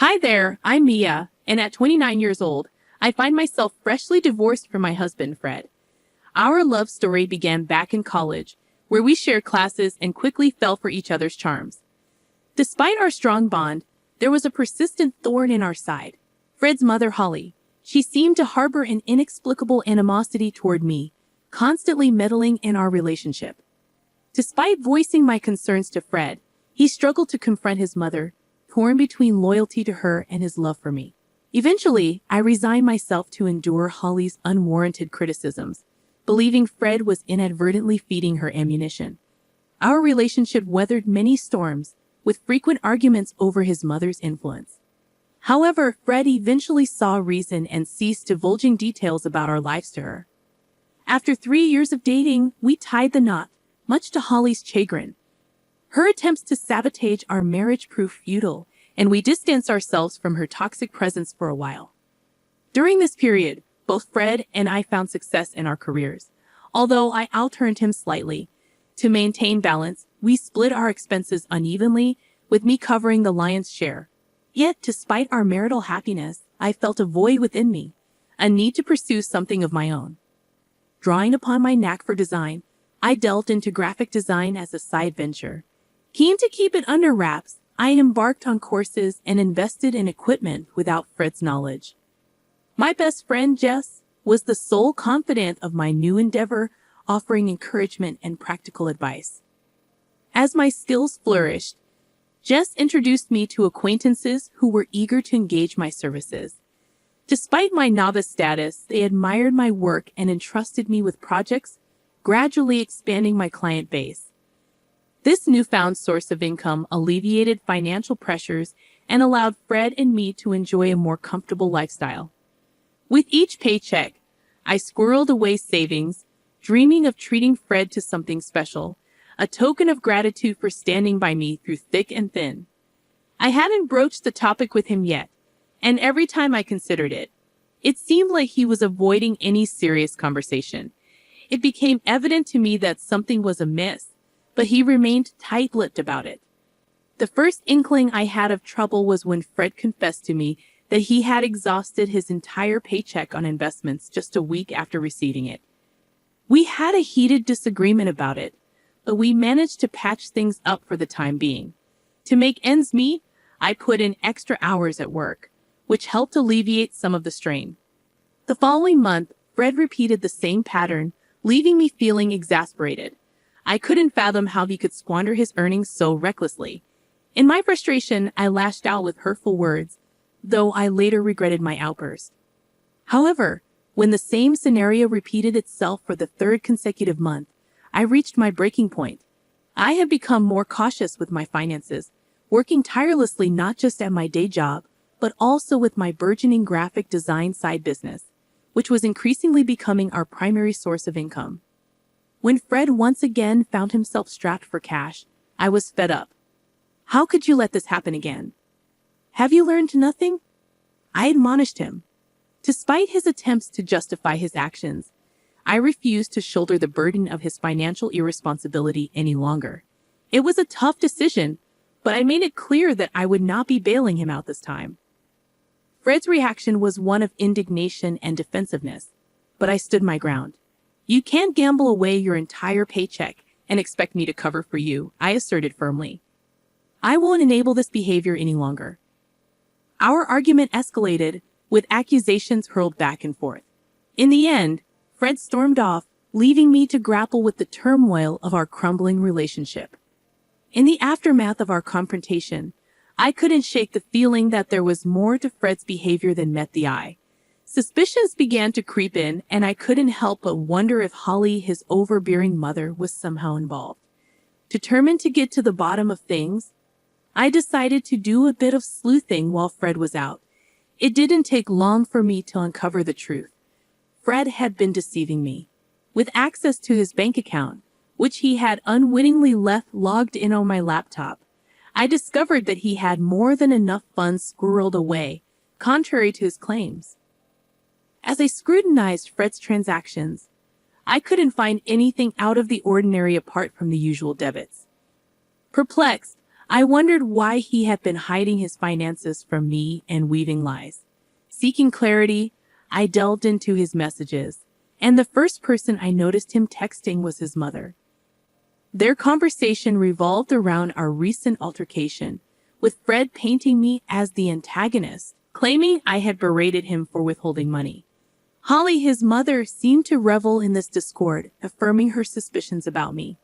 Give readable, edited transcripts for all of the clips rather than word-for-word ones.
Hi there, I'm Mia, and at 29 years old, I find myself freshly divorced from my husband, Fred. Our love story began back in college, where we shared classes and quickly fell for each other's charms. Despite our strong bond, there was a persistent thorn in our side. Fred's mother, Holly. She seemed to harbor an inexplicable animosity toward me, constantly meddling in our relationship. Despite voicing my concerns to Fred, he struggled to confront his mother, torn between loyalty to her and his love for me. Eventually, I resigned myself to endure Holly's unwarranted criticisms, believing Fred was inadvertently feeding her ammunition. Our relationship weathered many storms, with frequent arguments over his mother's influence. However, Fred eventually saw reason and ceased divulging details about our lives to her. After 3 years of dating, we tied the knot, much to Holly's chagrin. Her attempts to sabotage our marriage proved futile, and we distanced ourselves from her toxic presence for a while. During this period, both Fred and I found success in our careers. Although I outearned him slightly, to maintain balance, we split our expenses unevenly, with me covering the lion's share. Yet, despite our marital happiness, I felt a void within me, a need to pursue something of my own. Drawing upon my knack for design, I delved into graphic design as a side venture. Keen to keep it under wraps, I embarked on courses and invested in equipment without Fred's knowledge. My best friend, Jess, was the sole confidant of my new endeavor, offering encouragement and practical advice. As my skills flourished, Jess introduced me to acquaintances who were eager to engage my services. Despite my novice status, they admired my work and entrusted me with projects, gradually expanding my client base. This newfound source of income alleviated financial pressures and allowed Fred and me to enjoy a more comfortable lifestyle. With each paycheck, I squirreled away savings, dreaming of treating Fred to something special, a token of gratitude for standing by me through thick and thin. I hadn't broached the topic with him yet, and every time I considered it, it seemed like he was avoiding any serious conversation. It became evident to me that something was amiss, but he remained tight-lipped about it. The first inkling I had of trouble was when Fred confessed to me that he had exhausted his entire paycheck on investments just a week after receiving it. We had a heated disagreement about it, but we managed to patch things up for the time being. To make ends meet, I put in extra hours at work, which helped alleviate some of the strain. The following month, Fred repeated the same pattern, leaving me feeling exasperated. I couldn't fathom how he could squander his earnings so recklessly. In my frustration, I lashed out with hurtful words, though I later regretted my outburst. However, when the same scenario repeated itself for the third consecutive month, I reached my breaking point. I had become more cautious with my finances, working tirelessly not just at my day job, but also with my burgeoning graphic design side business, which was increasingly becoming our primary source of income. When Fred once again found himself strapped for cash, I was fed up. How could you let this happen again? Have you learned nothing? I admonished him. Despite his attempts to justify his actions, I refused to shoulder the burden of his financial irresponsibility any longer. It was a tough decision, but I made it clear that I would not be bailing him out this time. Fred's reaction was one of indignation and defensiveness, but I stood my ground. You can't gamble away your entire paycheck and expect me to cover for you, I asserted firmly. I won't enable this behavior any longer. Our argument escalated, with accusations hurled back and forth. In the end, Fred stormed off, leaving me to grapple with the turmoil of our crumbling relationship. In the aftermath of our confrontation, I couldn't shake the feeling that there was more to Fred's behavior than met the eye. Suspicions began to creep in, and I couldn't help but wonder if Holly, his overbearing mother, was somehow involved. Determined to get to the bottom of things, I decided to do a bit of sleuthing while Fred was out. It didn't take long for me to uncover the truth. Fred had been deceiving me. With access to his bank account, which he had unwittingly left logged in on my laptop, I discovered that he had more than enough funds squirreled away, contrary to his claims. As I scrutinized Fred's transactions, I couldn't find anything out of the ordinary apart from the usual debits. Perplexed, I wondered why he had been hiding his finances from me and weaving lies. Seeking clarity, I delved into his messages, and the first person I noticed him texting was his mother. Their conversation revolved around our recent altercation, with Fred painting me as the antagonist, claiming I had berated him for withholding money. Holly, his mother, seemed to revel in this discord, affirming her suspicions about me.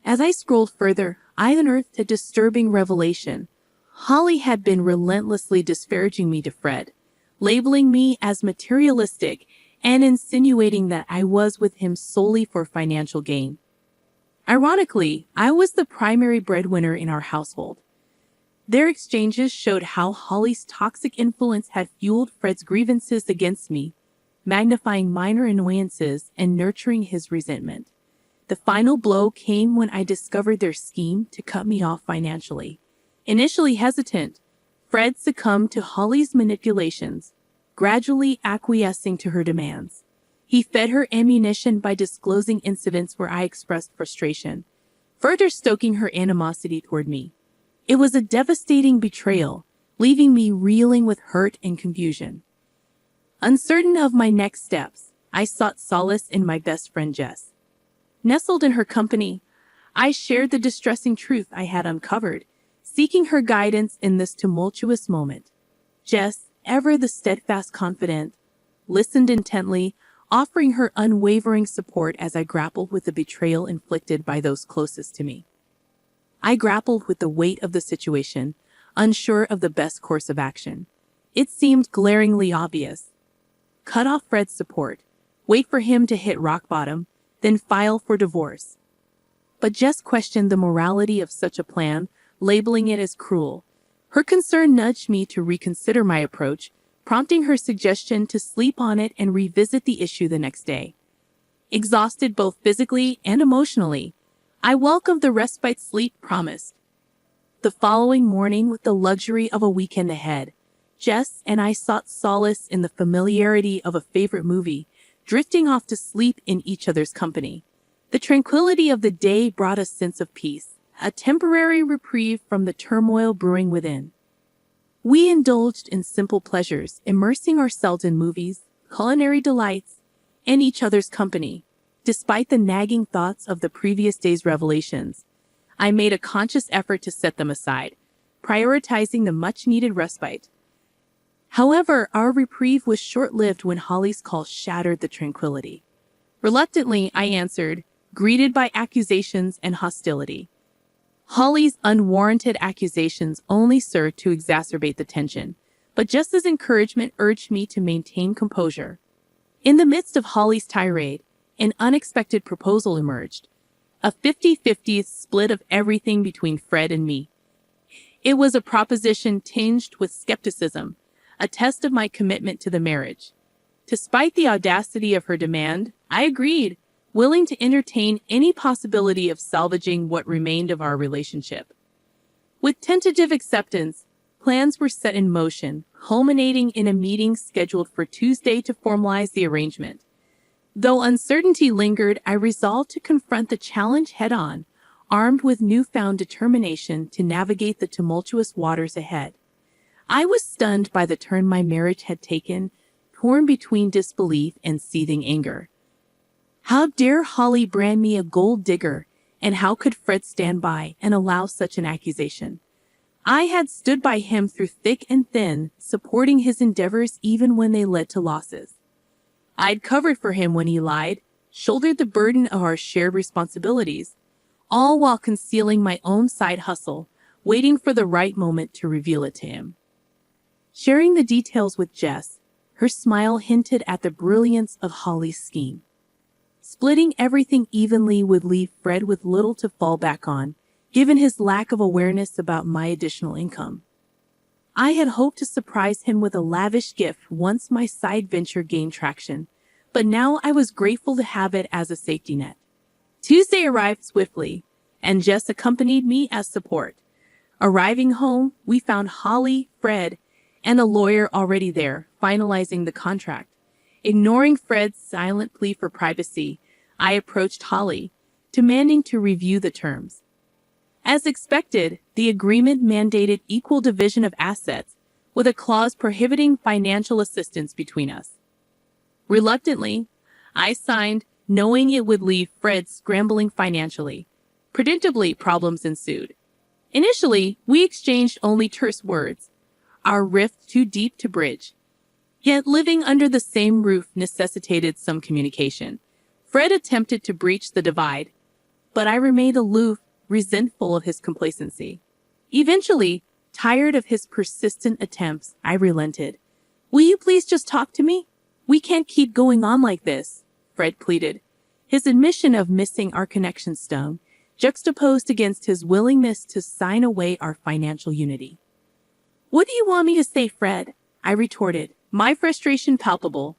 As I scrolled further, I unearthed a disturbing revelation. Holly had been relentlessly disparaging me to Fred, labeling me as materialistic and insinuating that I was with him solely for financial gain. Ironically, I was the primary breadwinner in our household. Their exchanges showed how Holly's toxic influence had fueled Fred's grievances against me, magnifying minor annoyances and nurturing his resentment. The final blow came when I discovered their scheme to cut me off financially. Initially hesitant, Fred succumbed to Holly's manipulations, gradually acquiescing to her demands. He fed her ammunition by disclosing incidents where I expressed frustration, further stoking her animosity toward me. It was a devastating betrayal, leaving me reeling with hurt and confusion. Uncertain of my next steps, I sought solace in my best friend Jess. Nestled in her company, I shared the distressing truth I had uncovered, seeking her guidance in this tumultuous moment. Jess, ever the steadfast confidant, listened intently, offering her unwavering support as I grappled with the betrayal inflicted by those closest to me. I grappled with the weight of the situation, unsure of the best course of action. It seemed glaringly obvious. Cut off Fred's support, wait for him to hit rock bottom, then file for divorce. But Jess questioned the morality of such a plan, labeling it as cruel. Her concern nudged me to reconsider my approach, prompting her suggestion to sleep on it and revisit the issue the next day. Exhausted both physically and emotionally, I welcomed the respite sleep promised. The following morning, with the luxury of a weekend ahead, Jess and I sought solace in the familiarity of a favorite movie, drifting off to sleep in each other's company. The tranquility of the day brought a sense of peace, a temporary reprieve from the turmoil brewing within. We indulged in simple pleasures, immersing ourselves in movies, culinary delights, and each other's company. Despite the nagging thoughts of the previous day's revelations, I made a conscious effort to set them aside, prioritizing the much-needed respite. However, our reprieve was short-lived when Holly's call shattered the tranquility. Reluctantly, I answered, greeted by accusations and hostility. Holly's unwarranted accusations only served to exacerbate the tension, but Jess's encouragement urged me to maintain composure. In the midst of Holly's tirade, an unexpected proposal emerged, a 50-50 split of everything between Fred and me. It was a proposition tinged with skepticism, a test of my commitment to the marriage. Despite the audacity of her demand, I agreed, willing to entertain any possibility of salvaging what remained of our relationship. With tentative acceptance, plans were set in motion, culminating in a meeting scheduled for Tuesday to formalize the arrangement. Though uncertainty lingered, I resolved to confront the challenge head-on, armed with newfound determination to navigate the tumultuous waters ahead. I was stunned by the turn my marriage had taken, torn between disbelief and seething anger. How dare Holly brand me a gold digger, and how could Fred stand by and allow such an accusation? I had stood by him through thick and thin, supporting his endeavors even when they led to losses. I'd covered for him when he lied, shouldered the burden of our shared responsibilities, all while concealing my own side hustle, waiting for the right moment to reveal it to him. Sharing the details with Jess, her smile hinted at the brilliance of Holly's scheme. Splitting everything evenly would leave Fred with little to fall back on, given his lack of awareness about my additional income. I had hoped to surprise him with a lavish gift once my side venture gained traction, but now I was grateful to have it as a safety net. Tuesday arrived swiftly, and Jess accompanied me as support. Arriving home, we found Holly, Fred, and a lawyer already there, finalizing the contract. Ignoring Fred's silent plea for privacy, I approached Holly, demanding to review the terms. As expected, the agreement mandated equal division of assets, with a clause prohibiting financial assistance between us. Reluctantly, I signed, knowing it would leave Fred scrambling financially. Predictably, problems ensued. Initially, we exchanged only terse words, our rift too deep to bridge. Yet living under the same roof necessitated some communication. Fred attempted to breach the divide, but I remained aloof, resentful of his complacency. Eventually, tired of his persistent attempts, I relented. Will you please just talk to me? We can't keep going on like this, Fred pleaded, his admission of missing our connection stung, juxtaposed against his willingness to sign away our financial unity. What do you want me to say, Fred? I retorted, my frustration palpable.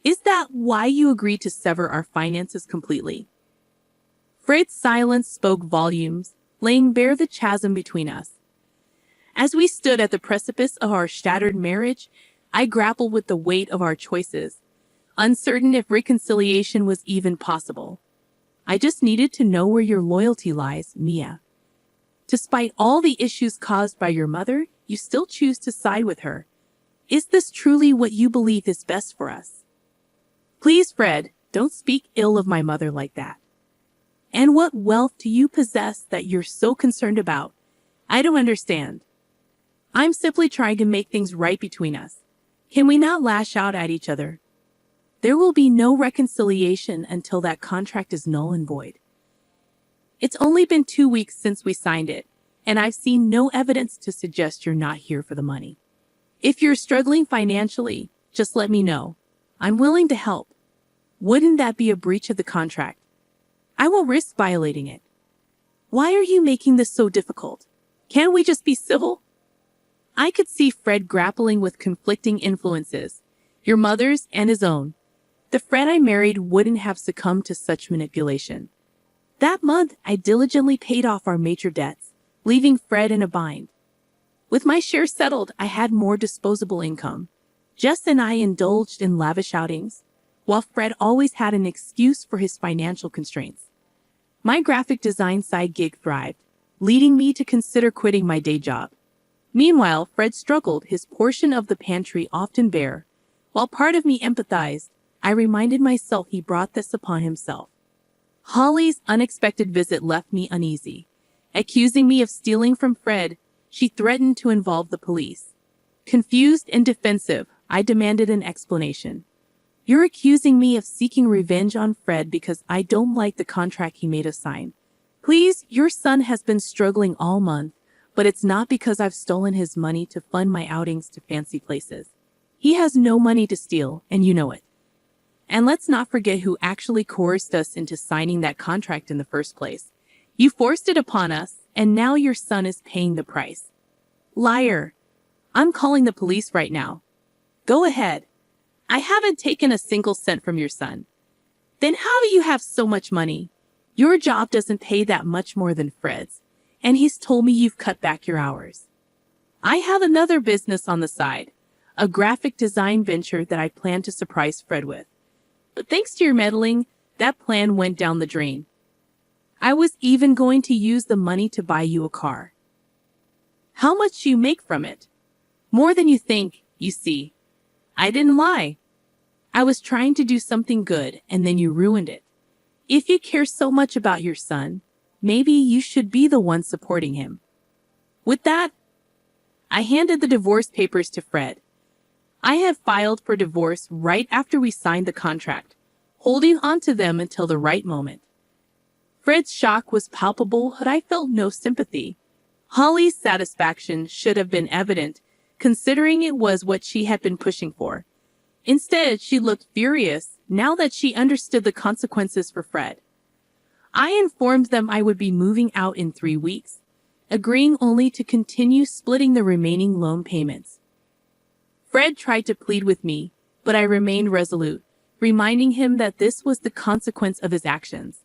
Is that why you agreed to sever our finances completely? Fred's silence spoke volumes, laying bare the chasm between us. As we stood at the precipice of our shattered marriage, I grappled with the weight of our choices, uncertain if reconciliation was even possible. I just needed to know where your loyalty lies, Mia. Despite all the issues caused by your mother, you still choose to side with her. Is this truly what you believe is best for us? Please, Fred, don't speak ill of my mother like that. And what wealth do you possess that you're so concerned about? I don't understand. I'm simply trying to make things right between us. Can we not lash out at each other? There will be no reconciliation until that contract is null and void. It's only been 2 weeks since we signed it, and I've seen no evidence to suggest you're not here for the money. If you're struggling financially, just let me know. I'm willing to help. Wouldn't that be a breach of the contract? I won't risk violating it. Why are you making this so difficult? Can't we just be civil? I could see Fred grappling with conflicting influences, your mother's and his own. The Fred I married wouldn't have succumbed to such manipulation. That month, I diligently paid off our major debts, leaving Fred in a bind. With my share settled, I had more disposable income. Jess and I indulged in lavish outings, while Fred always had an excuse for his financial constraints. My graphic design side gig thrived, leading me to consider quitting my day job. Meanwhile, Fred struggled, his portion of the pantry often bare. While part of me empathized, I reminded myself he brought this upon himself. Holly's unexpected visit left me uneasy. Accusing me of stealing from Fred, she threatened to involve the police. Confused and defensive, I demanded an explanation. You're accusing me of seeking revenge on Fred because I don't like the contract he made us sign. Please, your son has been struggling all month, but it's not because I've stolen his money to fund my outings to fancy places. He has no money to steal, and you know it. And let's not forget who actually coerced us into signing that contract in the first place. You forced it upon us, and now your son is paying the price. Liar. I'm calling the police right now. Go ahead. I haven't taken a single cent from your son. Then how do you have so much money? Your job doesn't pay that much more than Fred's, and he's told me you've cut back your hours. I have another business on the side, a graphic design venture that I plan to surprise Fred with. But thanks to your meddling, that plan went down the drain. I was even going to use the money to buy you a car. How much do you make from it? More than you think, you see. I didn't lie. I was trying to do something good, and then you ruined it. If you care so much about your son, maybe you should be the one supporting him. With that, I handed the divorce papers to Fred. I had filed for divorce right after we signed the contract, holding on to them until the right moment. Fred's shock was palpable, but I felt no sympathy. Holly's satisfaction should have been evident, considering it was what she had been pushing for. Instead, she looked furious now that she understood the consequences for Fred. I informed them I would be moving out in 3 weeks, agreeing only to continue splitting the remaining loan payments. Fred tried to plead with me, but I remained resolute, reminding him that this was the consequence of his actions.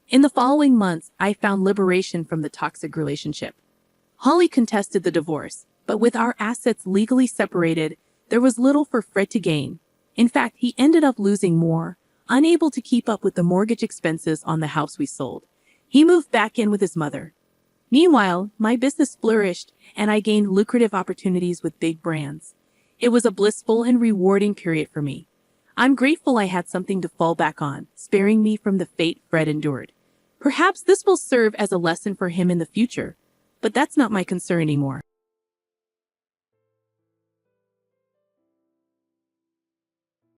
In the following months, I found liberation from the toxic relationship. Holly contested the divorce, but with our assets legally separated, there was little for Fred to gain. In fact, he ended up losing more, unable to keep up with the mortgage expenses on the house we sold. He moved back in with his mother. Meanwhile, my business flourished and I gained lucrative opportunities with big brands. It was a blissful and rewarding period for me. I'm grateful I had something to fall back on, sparing me from the fate Fred endured. Perhaps this will serve as a lesson for him in the future, but that's not my concern anymore.